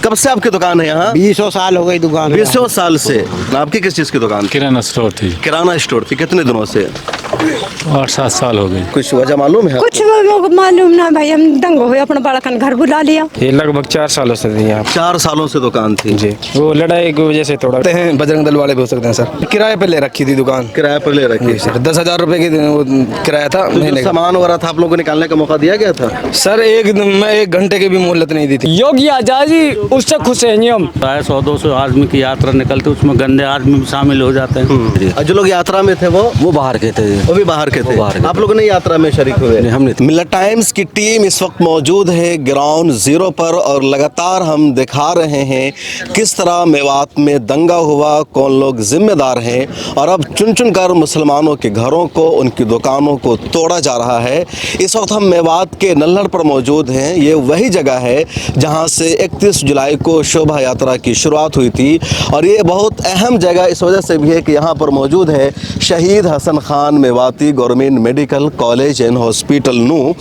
कब से आपकी दुकान है यहाँ? 20 साल हो गई दुकान। 20 साल से। आपकी किस चीज़ की दुकान? किराना स्टोर थी। किराना स्टोर थी। कितने दिनों से? 8-7 साल हो गए। कुछ वजह मालूम है? कुछ मालूम ना भाई, हम दंग हुए, अपना बालकन घर बुला लिया। ये लगभग 4 सालों से थी यहाँ। 4 सालों से दुकान थी जी। वो लड़ाई की वजह से तोड़ा हैं, बजरंग दल वाले भी हो सकते हैं सर। किराए पे ले रखी थी दुकान। किराए पर ले रखी सर 10,000 रुपए की किराया था। तो जो सामान वगैरह था आप लोगों को निकालने का मौका दिया गया था? सर मैं 1 घंटे की भी मोहलत नहीं दी थी। योगी आजादी उससे खुश है हम। 100-200 आदमी की यात्रा निकलती, उसमें गंदे आदमी भी शामिल हो जाते हैं। और जो लोग यात्रा में थे वो बाहर के थे। वो भी बाहर के थे। आप लोगों ने यात्रा में शरीक हुए? हमने मिल्लत टाइम्स की टीम इस वक्त मौजूद है ग्राउंड जीरो पर और लगातार हम दिखा रहे हैं किस तरह मेवात में दंगा हुआ, कौन लोग जिम्मेदार हैं और अब चुन चुन कर मुसलमानों के घरों को, उनकी दुकानों को तोड़ा जा रहा है। इस वक्त हम मेवात के नल्हड़ पर मौजूद हैं। ये वही जगह है जहां से 31 जुलाई को शोभा यात्रा की शुरुआत हुई थी और ये बहुत अहम जगह इस वजह से भी है कि यहाँ पर मौजूद है Shaheed Hasan Khan Mewati government medical college and hospital Nuh.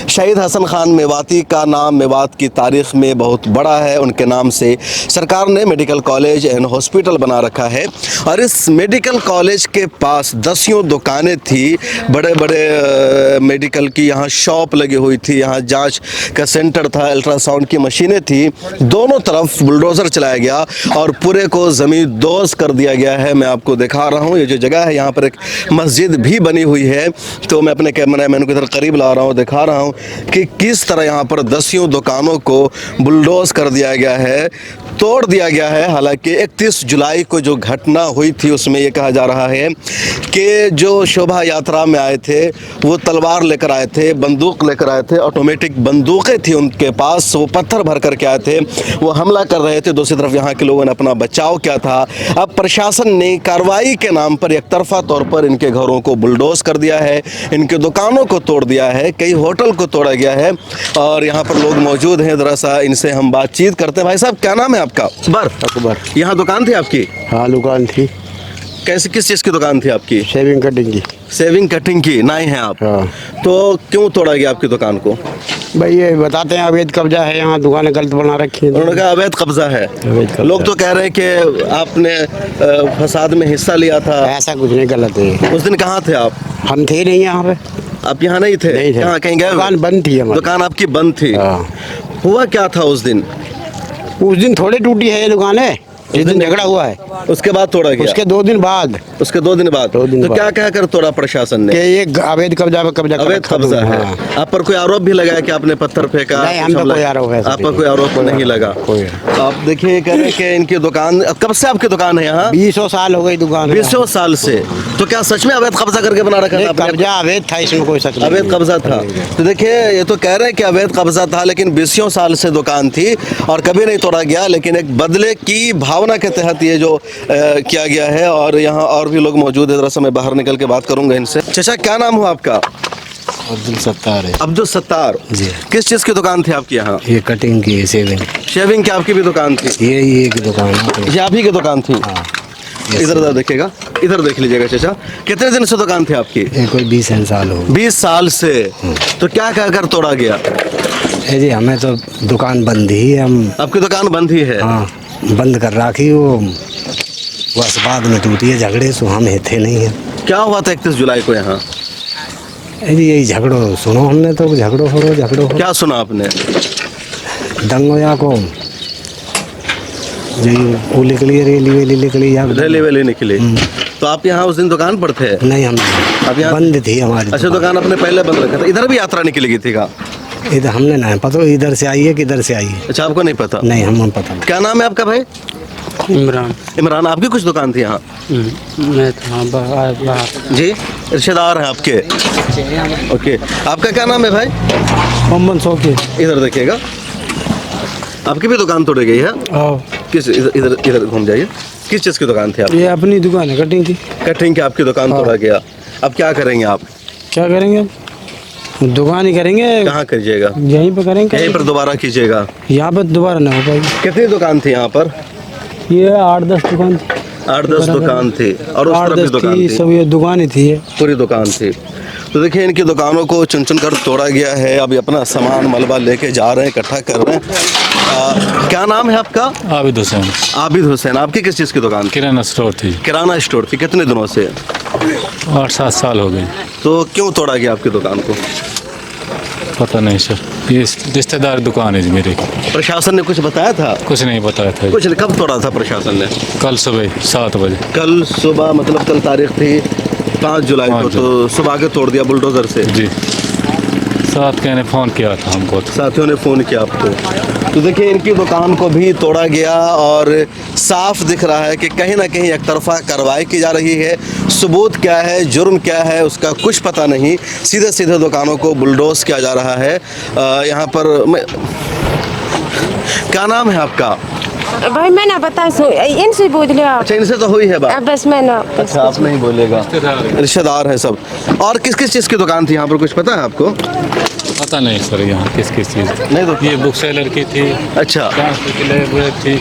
Shaheed Hasan Khan Mewati का नाम मेवात की तारीख में बहुत बड़ा है। उनके नाम से सरकार ने मेडिकल कॉलेज एंड हॉस्पिटल बना रखा है और इस मेडिकल कॉलेज के पास 10 दुकानें थी, बड़े बड़े मेडिकल की यहाँ शॉप लगी हुई थी, यहाँ जांच का सेंटर था, अल्ट्रासाउंड की मशीनें थी। दोनों तरफ बुलडोज़र चलाया गया और पूरे को ज़मीन दोज़ कर दिया गया है। मैं आपको दिखा रहा हूँ ये जो जगह है, यहाँ पर एक मस्जिद भी बनी हुई है। तो मैं अपने कैमरामैन को इधर करीब ला रहा हूँ, दिखा रहा हूँ कि किस तरह यहाँ पर 10 दुकानों को बुलडोज़ कर दिया गया है, तोड़ दिया गया है। हालांकि 31 जुलाई को जो घटना हुई थी उसमें ये कहा जा रहा है कि जो शोभा यात्रा में आए थे वो तलवार लेकर आए थे, बंदूक लेकर आए थे, ऑटोमेटिक बंदूकें थी उनके पास, वो पत्थर भर कर के आए थे, वो हमला कर रहे थे। दूसरी तरफ यहाँ के लोगों ने अपना बचाव किया था। अब प्रशासन ने कार्रवाई के नाम पर एक तरफा तौर पर इनके घरों को बुलडोज कर दिया है, इनके दुकानों को तोड़ दिया है, कई होटल को तोड़ा गया है और यहाँ पर लोग मौजूद हैं। जरा सा इनसे हम बातचीत करते हैं। भाई साहब क्या नाम है आपका? अकबर। यहाँ दुकान थी आपकी? हाँ दुकान थी। कैसे, किस चीज़ की दुकान थी आपकी? शेविंग कटिंग की। सेविंग कटिंग की नाई हैं आप? हाँ। तो क्यों तोड़ा गया आपकी दुकान को? भाई ये बताते हैं अवैध कब्जा है, यहाँ दुकानें गलत बना रखी है। उन्होंने कहा अवैध कब्जा है। लोग तो कह रहे हैं कि आपने फसाद में हिस्सा लिया था। ऐसा कुछ नहीं, गलत है। उस दिन कहाँ थे आप? हम थे नहीं यहाँ पे। आप यहाँ नहीं थे? नहीं थे। कहाँ, कहीं गए? दुकान बंद थी हमारी। दुकान आपकी बंद थी? हाँ। हुआ क्या था उस दिन? उस दिन थोड़ी टूटी है ये दुकानें, जिस दिन झगड़ा हुआ है उसके बाद तोड़ा गया? उसके 2 दिन बाद। उसके 2 दिन बाद? तो क्या कह कर तोड़ा प्रशासन ने? कि ये अवैध कब्जा पे कब्जा अवैध कब्जा है। हाँ। आप पर कोई आरोप भी लगाया कि आपने पत्थर फेंका? नहीं, हम पर कोई आरोप है। आप पर कोई आरोप नहीं लगा? तो आप देखिए कह रहे हैं कि इनकी दुकान, कब से आपकी दुकान है यहाँ? 20 साल हो गई दुकान। 20 साल से। तो क्या सच में अवैध कब्जा करके बना रखा था? कब्जा अवैध था, इसमें कोई शक नहीं। अवैध कब्जा था। तो देखिए ये तो कह रहे हैं कि अवैध कब्जा था, लेकिन 20 साल से दुकान थी और कभी नहीं तोड़ा गया। लेकिन एक बदले की भावना के तहत ये जो किया गया है और यहाँ और भी लोग मौजूद है। जरा सा मैं बाहर निकल के बात करूंगा इनसे। चाचा क्या नाम हुआ आपका? अब्दुल सत्तार है। अब्दुल सत्तार जी। किस चीज़ की दुकान थी आपकी यहाँ? ये कटिंग की, शेविंग। शेविंग की आपकी भी दुकान थी? ये की दुकान है। ये आप ही की दुकान थी? इधर उधर देखिएगा, इधर देख लीजिएगा। चाचा कितने दिन से दुकान थी आपकी? कोई 20 साल हो। 20 साल से। तो क्या कहकर तोड़ा गया? जी हमें तो दुकान बंद ही है। हम आपकी दुकान बंद ही है? हाँ, बंद कर रखी। वो बस बाद में टूटी है झगड़े, सो हम थे नहीं है। क्या हुआ था 31 जुलाई को यहाँ? यही झगड़ो सुनो हमने तो, झगड़ो हो। क्या सुना आपने? दंगोया को जी वो निकली, रैली निकली। तो आप यहाँ उस दिन दुकान पर थे? नहीं, हम अब यहाँ बंद थी हमारी। अच्छा, दुकान अपने पहले बंद रखा था। इधर भी यात्रा निकली थी का? इधर हमने नहीं पता इधर से आई है कि इधर से आई है। अच्छा, आपको नहीं पता? नहीं, हम पता नहीं। क्या नाम है आपका भाई? इमरान। इमरान, आपकी कुछ दुकान थी यहाँ? मैं तो जी, रिश्तेदार हैं आपके? ओके, आपका क्या नाम है भाई? मोहम्मद शौकी। इधर देखिएगा, आपकी भी दुकान तोड़ी गई है? किस, इधर इधर घूम जाइए। किस चीज़ की दुकान थी आपकी? ये अपनी दुकान है, कटिंग की। कटिंग की आपकी दुकान तोड़ा गया। अब क्या करेंगे आप? क्या करेंगे? दुकान ही करेंगे। कहाँ करिएगा? यहीं पे करेंगे। यहीं पर दोबारा कीजिएगा? यहाँ पर दोबारा ना हो पाएगी। कितनी दुकान थी यहाँ पर? ये 8-10 दुकान थी। 8-10 दुकान थी और उस तरफ भी दुकान थी? सब ये दुकान ही थी। पूरी दुकान थी। तो देखिए इनकी दुकानों को चुन चुन कर तोड़ा गया है। अभी अपना सामान मलबा लेके जा रहे हैं, इकट्ठा कर रहे हैं। क्या नाम है आपका? आबिद हुसैन। आबिद हुसैन। आपकी किस चीज़ की दुकान थी? किराना स्टोर थी। किराना स्टोर थी। कितने दिनों से? 8-7 साल हो गए। तो क्यों तोड़ा गया आपकी दुकान को? पता नहीं सर, ये रिश्तेदार दुकान है जी मेरी। प्रशासन ने कुछ बताया था? कुछ नहीं बताया था। कुछ नहीं। कब तोड़ा था प्रशासन ने? कल सुबह 7 बजे। कल सुबह, मतलब कल तारीख थी 5 जुलाई को, 5 तो सुबह के तोड़ दिया बुलडोजर से? जी, साथ ने फ़ोन किया था हमको। साथियों ने फ़ोन किया आपको। तो देखिए इनकी दुकान को भी तोड़ा गया और साफ दिख रहा है कि कहीं ना कहीं एक तरफा कार्रवाई की जा रही है। सबूत क्या है, जुर्म क्या है, उसका कुछ पता नहीं। सीधे सीधे दुकानों को बुलडोज किया जा रहा है। यहाँ पर क्या नाम है आपका? भाई मैं ना बता इनसे पूछ लिया। अच्छा, इनसे तो हुई है बात। बस मैं ना। अच्छा, आप नहीं बोलेगा। रिश्तेदार है सब। और किस किस चीज़ की दुकान थी यहाँ पर, कुछ पता है आपको? पता नहीं सर यहाँ किस किस चीज़ नहीं तो ये बुक सेलर की थी। अच्छा, ट्रांसफर की लैब थी,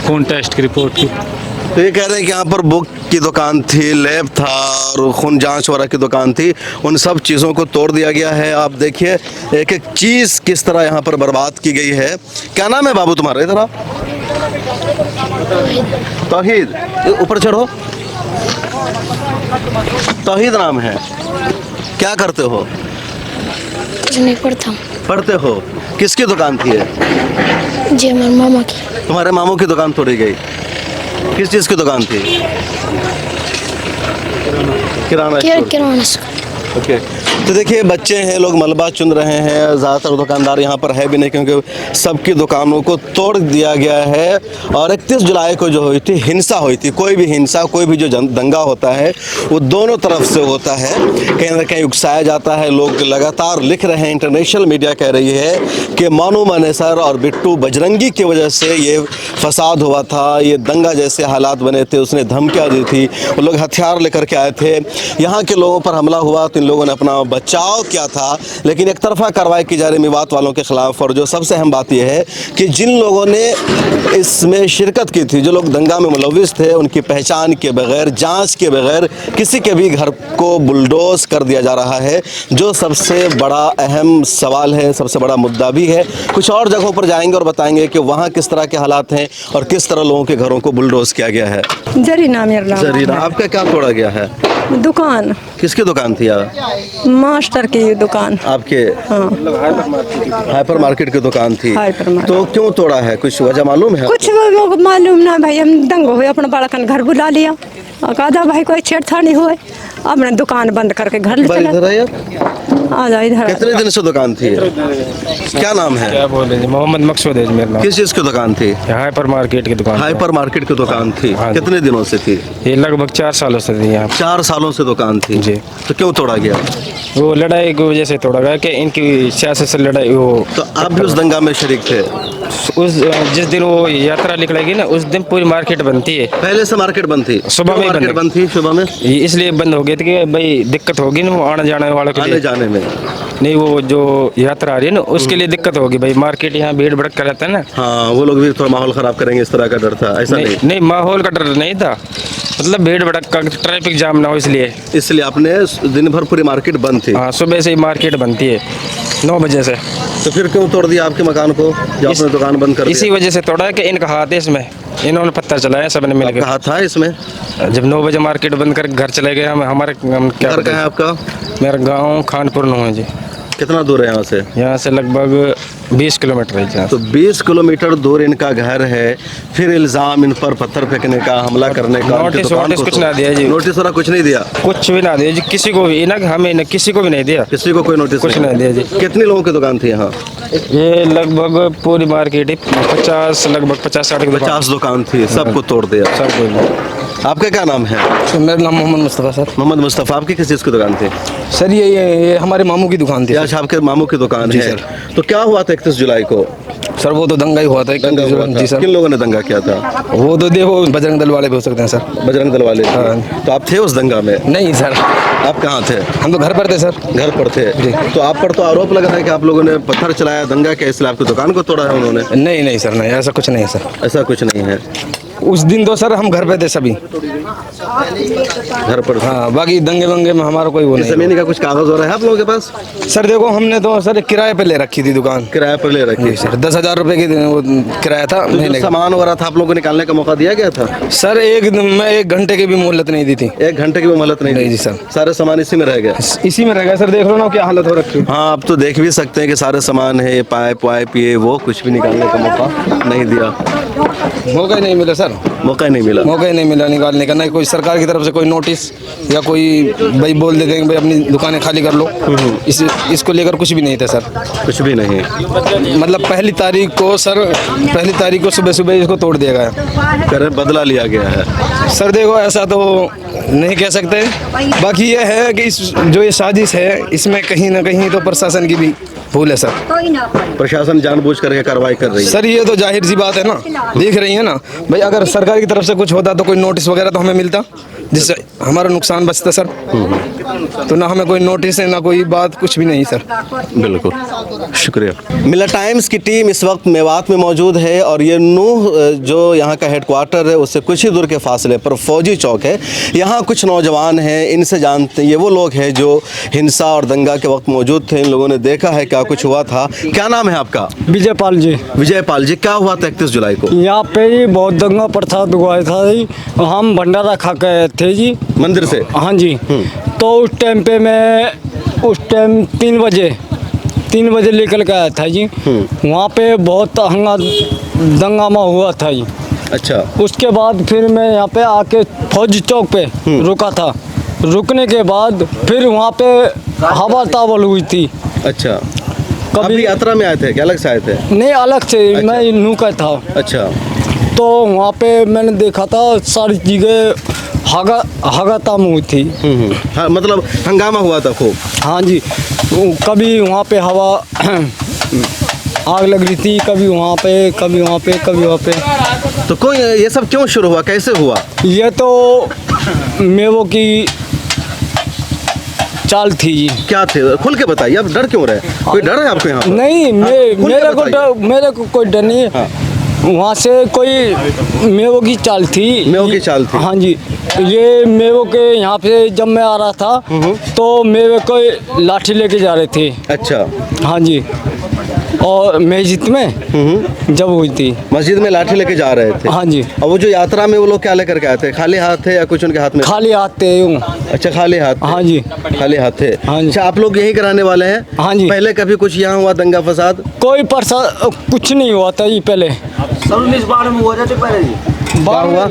खून टेस्ट की रिपोर्ट थी। तो ये कह रहे हैं कि यहाँ पर बुक की दुकान थी, लैब था और खून जांच वगैरह की दुकान थी। उन सब चीज़ों को तोड़ दिया गया है। आप देखिए एक एक चीज़ किस तरह यहाँ पर बर्बाद की गई है। क्या नाम है बाबू तुम्हारा? इधर आओ। तौहीद, ऊपर चढ़ो। तौहीद नाम है। क्या करते हो? कुछ नहीं पढ़ता। पढ़ते हो? किसकी दुकान थी ये? जी हमारे मामा की। तुम्हारे मामू की दुकान तोड़ी गई। किस चीज़ की दुकान थी? किराना स्टोर। किराना स्टोर। ओके। तो देखिए बच्चे हैं, लोग मलबा चुन रहे हैं। ज़्यादातर दुकानदार यहाँ पर है भी नहीं, क्योंकि सबकी दुकानों को तोड़ दिया गया है। और 31 जुलाई को जो हुई थी हिंसा हुई थी, कोई भी हिंसा, कोई भी जो दंगा होता है वो दोनों तरफ से होता है। कहीं ना कहीं उकसाया जाता है। लोग लगातार लिख रहे हैं, इंटरनेशनल मीडिया कह रही है कि मानू मानेसर और बिट्टू बजरंगी की वजह से ये फसाद हुआ था, ये दंगा जैसे हालात बने थे। उसने धमकियाँ दी थी, वो लोग हथियार लेकर के आए थे, यहाँ के लोगों पर हमला हुआ तो इन लोगों ने अपना बचाव किया था। लेकिन एक तरफा कार्रवाई की जा रही मेवात वालों के खिलाफ। और जो सबसे अहम बात यह है कि जिन लोगों ने इसमें शिरकत की थी, जो लोग दंगा में मुलविस थे, उनकी पहचान के बगैर, जांच के बगैर किसी के भी घर को बुलडोज कर दिया जा रहा है, जो सबसे बड़ा अहम सवाल है, सबसे बड़ा मुद्दा भी है। कुछ और जगहों पर जाएंगे और बताएंगे कि वहाँ किस तरह के हालात हैं और किस तरह लोगों के घरों को बुलडोज किया गया है। जरीना मेरा नाम। जरीना, आपका क्या तोड़ा गया है? दुकान। किसकी दुकान थी यार? मास्टर की दुकान। आपके? हाँ। हाइपर मार्केट की दुकान थी। Hyper market. तो क्यों तोड़ा है, कुछ वजह मालूम है? कुछ मालूम ना भाई, हम दंग हुए, अपना बालकन घर बुला लिया। कहा भाई कोई छेड़छाड़ी हुए, अपने दुकान बंद करके घर ले चला। इधर आइए। आ जाओ इधर। कितने दिन से दुकान थी? क्या नाम है? क्या बोले जी? मोहम्मद मकसूद है मेरा नाम। किस चीज़ की दुकान थी? हाइपर मार्केट की दुकान। हाइपर मार्केट की दुकान थी। हाँ जी। कितने दिनों से थी? ये लगभग 4 सालों से थी यहाँ। 4 सालों से दुकान थी जी। तो क्यों तोड़ा गया? वो लड़ाई की वजह से तोड़ा गया कि इनकी सियासत से लड़ाई। वो तो आप भी उस दंगा में शरीक थे? उस जिस दिन वो यात्रा निकलेगी ना, उस दिन पूरी मार्केट बनती है। पहले से मार्केट बंद थी? सुबह में मार्केट बंद थी। सुबह में इसलिए बंद हो गई थी कि भाई दिक्कत होगी ना वो आने जाने वालों के आने लिए। जाने में? नहीं, वो जो यात्रा आ रही है ना उसके लिए दिक्कत होगी भाई। मार्केट यहाँ भीड़ भड़क कर रहता है ना। हाँ, वो लोग भी थोड़ा माहौल ख़राब करेंगे इस तरह का डर था? ऐसा नहीं? नहीं, माहौल का डर नहीं था, मतलब भीड़ भड़क का, ट्रैफिक जाम ना हो इसलिए आपने दिन भर पूरी मार्केट बंद थी? हाँ, सुबह से ही मार्केट बनती है 9 बजे से। तो फिर क्यों तोड़ दिया आपके मकान को, जब आपने दुकान बंद कर दी? इसी वजह से तोड़ा है कि इनका हाथ है इसमें, इन्होंने पत्थर चलाया सबने मिलकर। कहा था इसमें? जब 9 बजे मार्केट बंद कर घर चले गए हम क्या घर कहाँ है आपका? मेरा गांव खानपुर है जी। कितना दूर है यहाँ से? यहाँ से लगभग 20 किलोमीटर है। तो 20 किलोमीटर दूर इनका घर है, फिर इल्ज़ाम इन पर पत्थर फेंकने का, हमला करने का। नोटिस कुछ ना दिया जी। नोटिस वाला कुछ नहीं दिया? कुछ भी ना दिया जी, किसी को भी ना, हमें किसी को भी नहीं दिया। किसी को कोई नोटिस कुछ नहीं दिया जी। कितनी लोगों की दुकान थी यहाँ? ये लगभग पूरी मार्केट ही 50 60 की 50 दुकान थी, सबको तोड़ दिया। सब। आपका क्या नाम है? मेरा नाम मोहम्मद मुस्तफ़ा सर। मोहम्मद मुस्तफ़ा। आपकी किस चीज़ की दुकान थी? सर ये हमारे मामू की दुकान थी। अच्छा, आपके मामू की दुकान जी है। सर। तो क्या हुआ था 31 जुलाई को? सर वो तो दंगा ही हुआ था। दंगा हुआ था। जी सर। किन लोगों ने दंगा किया था? वो तो देखो बजरंग दल वाले भी हो सकते हैं सर। बजरंग दल वाले थे। हाँ। तो आप थे उस दंगा में? नहीं सर। आप कहाँ थे? हम तो घर पर थे सर। घर पर थे। तो आप पर तो आरोप लगा है कि आप लोगों ने पत्थर चलाया, दंगा किया, इसलिए आपकी दुकान को तोड़ा है उन्होंने? नहीं सर, नहीं, ऐसा कुछ नहीं है सर। ऐसा कुछ नहीं है। उस दिन तो सर हम घर पे थे सभी, घर पर हाँ, बाकी दंगे वंगे में हमारा कोई वो नहीं। जमीन का कुछ कागज हो रहा है आप लोगों के पास? सर देखो हमने तो सर किराए पे ले रखी थी दुकान, किराए पर ले रखी सर 10,000 रुपए की वो किराया था तो महीने जो का। सामान हो रहा था आप लोगों को निकालने का मौका दिया गया था? सर मैं 1 घंटे की भी मोहलत नहीं दी थी। 1 घंटे की भी मोहलत नहीं नहीं दी? जी सर। सारे सामान इसी में रह गए? इसी में रह गया सर, देख लो ना क्या हालत हो रखी है। हाँ, आप तो देख भी सकते हैं कि सारे सामान है, पाइप वाइप ये वो, कुछ भी निकालने का मौका नहीं दिया, मौका ही नहीं मिला सर, मौका ही नहीं मिला। मौका ही नहीं मिला निकालने का। ना कोई सरकार की तरफ से कोई नोटिस या कोई भाई बोल देते हैं भाई अपनी दुकानें खाली कर लो, इसको लेकर कुछ भी नहीं था सर, कुछ भी नहीं। मतलब पहली तारीख को सुबह सुबह इसको तोड़ दिया गया, कर बदला लिया गया है। सर देखो ऐसा तो नहीं कह सकते, बाकी ये है कि जो ये साजिश है इसमें कहीं ना कहीं तो प्रशासन की भी भूल है सर। प्रशासन जानबूझ करके कार्रवाई कर रही है। सर ये तो जाहिर सी बात है ना, देख रही है ना भाई, अगर सरकार की तरफ से कुछ होता तो कोई नोटिस वगैरह तो हमें मिलता जिससे हमारा नुकसान बचता सर, तो ना हमें कोई नोटिस है ना कोई बात, कुछ भी नहीं सर। बिल्कुल, शुक्रिया। मिला टाइम्स की टीम इस वक्त मेवात में मौजूद है और ये नूह जो यहाँ का हेडक्वार्टर है उससे कुछ ही दूर के फासले पर फौजी चौक है। यहाँ कुछ नौजवान हैं, इनसे जानते हैं, ये वो लोग हैं जो हिंसा और दंगा के वक्त मौजूद थे, इन लोगों ने देखा है क्या कुछ हुआ था। क्या नाम है आपका? विजयपाल जी। विजयपाल जी, क्या हुआ था 31 जुलाई को? यहाँ पे ही बहुत दंगा प्रसाद हुआ था जी, हम भंडारा खा के थे जी मंदिर से? हाँ जी। तो उस टाइम पे मैं 3 बजे निकल के आया था जी। वहाँ पे बहुत दंगामा हुआ था जी। अच्छा। उसके बाद फिर मैं यहाँ पे आके फौजी चौक पे रुका था। रुकने के बाद फिर वहाँ पे हवा तावल हुई थी। अच्छा, कभी यात्रा में आए थे क्या, अलग से आए थे? नहीं, अलग से। अच्छा। मैं नू का था। अच्छा। तो वहाँ पे मैंने देखा था सारी चीज़ें हगाताम हुई थी। हाँ, मतलब हंगामा हुआ था खूब? हाँ जी। कभी वहाँ पे हवा आग लग रही थी, कभी वहाँ पे, कभी वहाँ पे, कभी वहाँ पे। तो कोई ये सब क्यों शुरू हुआ, कैसे हुआ? ये तो मेवों की चाल थी जी। क्या थे, खुल के बताइए, आप डर क्यों रहे? कोई डर है आपको यहाँ पर? नहीं, खुल के मेरे को कोई डर नहीं है। हाँ। वहाँ से कोई मेवों की चाल थी। मेवों की चाल थी? हाँ जी। ये मेवों के यहाँ पे जब मैं आ रहा था तो मेवे को लाठी लेके जा रहे थे। अच्छा। हाँ जी। और मस्जिद में जब हुई थी, मस्जिद में लाठी लेके जा रहे थे? हाँ जी। और वो जो यात्रा में वो लोग क्या लेकर के आए थे, खाली हाथ थे या कुछ उनके हाथ में? खाली हाथ थे यूं। अच्छा, खाली हाथ थे। हाँ जी। खाली हाथ थे। हाँ जी। अच्छा, आप लोग यहीं कराने वाले हैं? हाँ जी। पहले कभी कुछ यहाँ हुआ दंगा फसाद? कोई कुछ नहीं हुआ था जी पहले। 1912 में हुआ था पहले जी। क्या हुआ?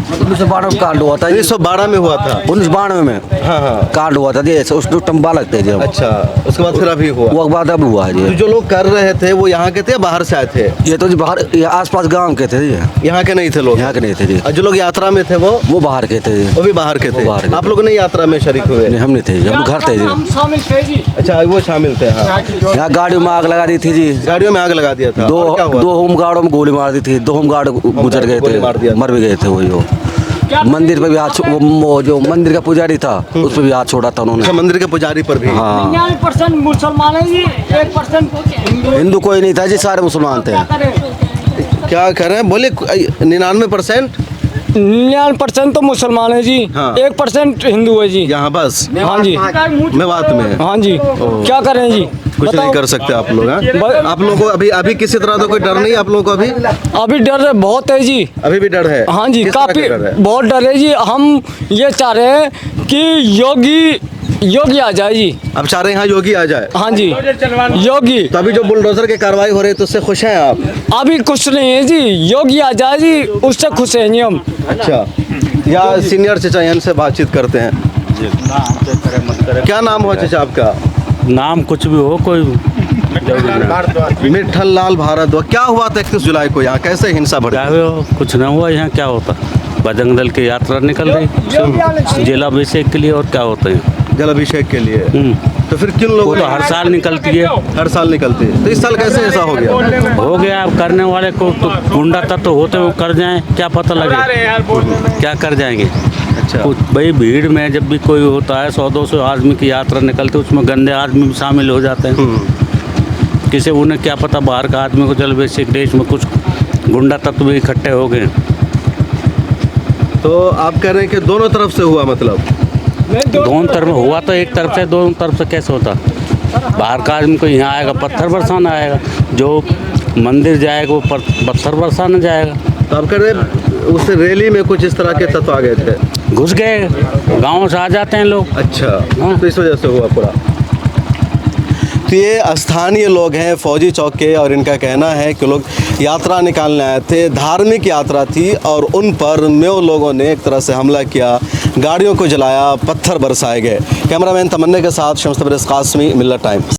1912 में कांड हुआ था। 1912 में हुआ था? 1992 में हाँ हाँ। कांड हुआ था जी, उस टाइम बालक थे जब। अच्छा, उसके बाद फिर अभी हुआ? वो बाद अब हुआ है तो जी। जो लोग कर रहे थे वो यहाँ के थे या बाहर से आए थे? ये तो जी बाहर, ये आसपास गांव के थे जी, यहाँ के नहीं थे लोग? यहाँ के नहीं थे जी। और जो लोग यात्रा में थे वो बाहर के थे जी। वो भी बाहर के थे? वो बाहर के आप थे। लोग नहीं यात्रा में शरीक हुए? नहीं, हम नहीं थे जी, हम घर थे जी। शामिल थे जी। अच्छा, वो शामिल थे। हाँ। यहाँ गाड़ियों में आग लगा दी थी जी। गाड़ियों में आग लगा दिया था? और क्या हुआ? 2 होमगार्डों में गोली मार दी थी। 2 होमगार्ड गुजर गए गोली मार दिया थे, था। मर भी गए थे। वही वो मंदिर पे भी हाथ, वो जो मंदिर का पुजारी था उस पर भी हाथ छोड़ा था उन्होंने। अच्छा, मंदिर के पुजारी पर भी? हाँ। 99% मुसलमान है जी, 1% हिंदू कोई नहीं था जी, सारे मुसलमान थे। क्या कर रहे हैं, बोले 99%? 99% तो मुसलमान है जी। हाँ। 1% हिंदू है जी। यहाँ बस हाँ जी। मेवात में? हाँ जी। क्या करें जी, कुछ नहीं कर सकते आप लोग? हाँ? आप लोगों को अभी किसी तरह का कोई डर नहीं है आप लोगों को? अभी डर बहुत है जी। अभी भी डर है? हाँ जी, किस तरह काफी का डर है? बहुत डर है जी। हम ये चाह रहे हैं कि योगी आ जाए जी। आप चाह रहे हैं यहाँ योगी आ जाए? हाँ जी, योगी। तो अभी जो बुलडोजर की कार्रवाई हो रही है तो उससे खुश हैं आप? अभी कुछ नहीं है जी, योगी आ जाए जी, उससे खुश हैं जी हम। अच्छा, या सीनियर चचा इनसे बातचीत करते हैं। क्या नाम हुआ चचा आपका? नाम कुछ भी हो, कोई मिठल लाल भारद्वाज। क्या हुआ था 31 जुलाई को यहाँ, कैसे हिंसा बढ़ी? क्या हो, कुछ ना हुआ। यहाँ क्या होता, बजरंग दल की यात्रा निकल रही जलाभिषेक के लिए, और क्या होता है? जलाभिषेक के लिए? तो फिर किन वो लोगों तो हर साल निकलती है। हर साल निकलती है, तो इस साल कैसे ऐसा हो गया? हो गया, अब करने वाले को तो गुंडा तत्व होते हुए कर जाएं, क्या पता लगे क्या कर जाएंगे। अच्छा। कुछ भाई भीड़ में जब भी कोई होता है 100-200 आदमी की यात्रा निकलती है, उसमें गंदे आदमी भी शामिल हो जाते हैं। किसी उन्हें क्या पता, बाहर का आदमी को जलाभिषेक देश में कुछ गुंडा तत्व भी इकट्ठे हो गए, तो आप कह रहे हैं कि दोनों तरफ से हुआ, मतलब दोनों तरफ हुआ तो एक तरफ से, दोनों तरफ से कैसे होता? बाहर का आदमी को यहाँ आएगा पत्थर बरसाना आएगा, जो मंदिर जाएगा वो पत्थर बरसाना जाएगा। तो आप कह रहे हैं उस रैली में कुछ इस तरह के तत्व आ गए थे, घुस गए, गाँव से आ जाते हैं लोग। अच्छा, हाँ। तो इस वजह से हुआ पूरा। तो ये स्थानीय लोग हैं फौजी चौक के, और इनका कहना है कि लोग यात्रा निकालने आए थे, धार्मिक यात्रा थी, और उन पर न्यू लोगों ने एक तरह से हमला किया, गाड़ियों को जलाया, पत्थर बरसाए गए। कैमरामैन तमन्ने के साथ शम्स तबरेज़ कासमी, मिल्लत टाइम्स।